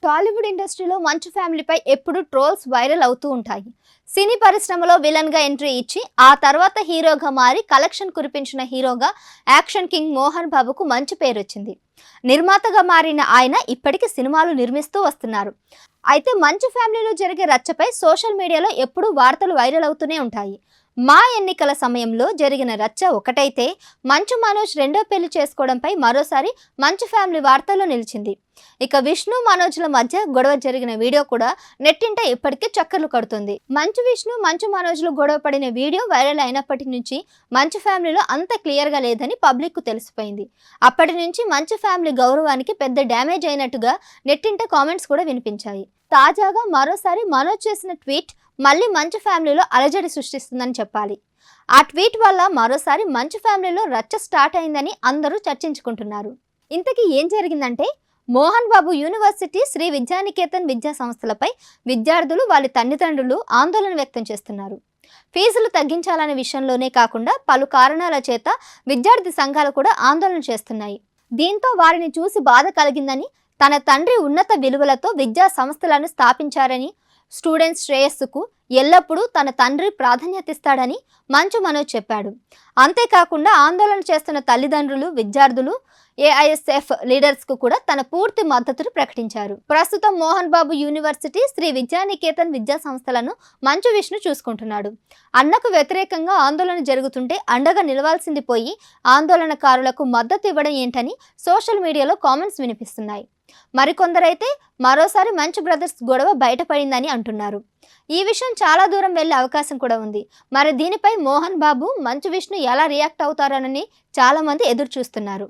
టాలీవుడ్ ఇండస్ట్రీలో మంచు ఫ్యామిలీపై ఎప్పుడు ట్రోల్స్ వైరల్ అవుతూ ఉంటాయి. సినీ పరిశ్రమలో విలన్ గా ఎంట్రీ ఇచ్చి ఆ తర్వాత హీరోగా మారి కలెక్షన్ కురిపించిన హీరోగా యాక్షన్ కింగ్ మోహన్ బాబుకు మంచి పేరు వచ్చింది. నిర్మాతగా మారిన ఆయన ఇప్పటికీ సినిమాలు నిర్మిస్తూ వస్తున్నారు. అయితే మంచు ఫ్యామిలీలో జరిగే రచ్చపై సోషల్ మీడియాలో ఎప్పుడూ వార్తలు వైరల్ అవుతూనే ఉంటాయి. మా ఎన్నికల సమయంలో జరిగిన రచ్చ ఒకటైతే, మంచు మనోజ్ రెండో పెళ్లి చేసుకోవడంపై మరోసారి మంచు ఫ్యామిలీ వార్తల్లో నిలిచింది. ఇక విష్ణు మనోజ్ల మధ్య గొడవ జరిగిన వీడియో కూడా నెట్టింట ఇప్పటికీ చక్కర్లు కడుతుంది. మంచు మనోజ్లు గొడవ పడిన వీడియో వైరల్ అయినప్పటి నుంచి మంచు ఫ్యామిలీలో అంత క్లియర్గా లేదని పబ్లిక్ కు తెలిసిపోయింది. అప్పటి నుంచి మంచు ఫ్యామిలీ గౌరవానికి పెద్ద డ్యామేజ్ అయినట్టుగా నెట్టింట కామెంట్స్ కూడా వినిపించాయి. తాజాగా మరోసారి మనోజ్ చేసిన ట్వీట్ మళ్ళీ మంచు ఫ్యామిలీలో అలజడి సృష్టిస్తుందని చెప్పాలి. ఆ ట్వీట్ వల్ల మరోసారి మంచు ఫ్యామిలీలో రచ్చ స్టార్ట్ అయిందని అందరూ చర్చించుకుంటున్నారు. ఇంతకీ ఏం జరిగిందంటే, మోహన్ బాబు యూనివర్సిటీ శ్రీ విద్యానికేతన్ విద్యా సంస్థలపై విద్యార్థులు వాళ్ళ తల్లిదండ్రులు ఆందోళన వ్యక్తం చేస్తున్నారు. ఫీజులు తగ్గించాలనే విషయంలోనే కాకుండా పలు కారణాల చేత విద్యార్థి సంఘాలు కూడా ఆందోళన చేస్తున్నాయి. దీంతో వారిని చూసి బాధ కలిగిందని, తన తండ్రి ఉన్నత విలువలతో విద్యా సంస్థలను స్థాపించారని, స్టూడెంట్స్ శ్రేయస్సుకు ఎల్లప్పుడూ తన తండ్రి ప్రాధాన్యత ఇస్తాడని మంచు మనోజ్ చెప్పాడు. అంతేకాకుండా ఆందోళన చేస్తున్న తల్లిదండ్రులు, విద్యార్థులు, ఏఐఎస్ఎఫ్ లీడర్స్కు కూడా తన పూర్తి మద్దతును ప్రకటించారు. ప్రస్తుతం మోహన్ బాబు యూనివర్సిటీ శ్రీ విద్యానికేతన్ విద్యా సంస్థలను మంచు విష్ణు చూసుకుంటున్నాడు. అన్నకు వ్యతిరేకంగా ఆందోళన జరుగుతుంటే అండగా నిలవాల్సింది పోయి ఆందోళనకారులకు మద్దతు ఇవ్వడం ఏంటని సోషల్ మీడియాలో కామెంట్స్ వినిపిస్తున్నాయి. మరికొందరైతే మరోసారి మంచు బ్రదర్స్ గొడవ బయటపడిందని అంటున్నారు. ఈ విషయం చాలా దూరం వెళ్లే అవకాశం కూడా ఉంది. మరి దీనిపై మోహన్ బాబు, మంచు విష్ణు ఎలా రియాక్ట్ అవుతారనని చాలా మంది ఎదురు చూస్తున్నారు.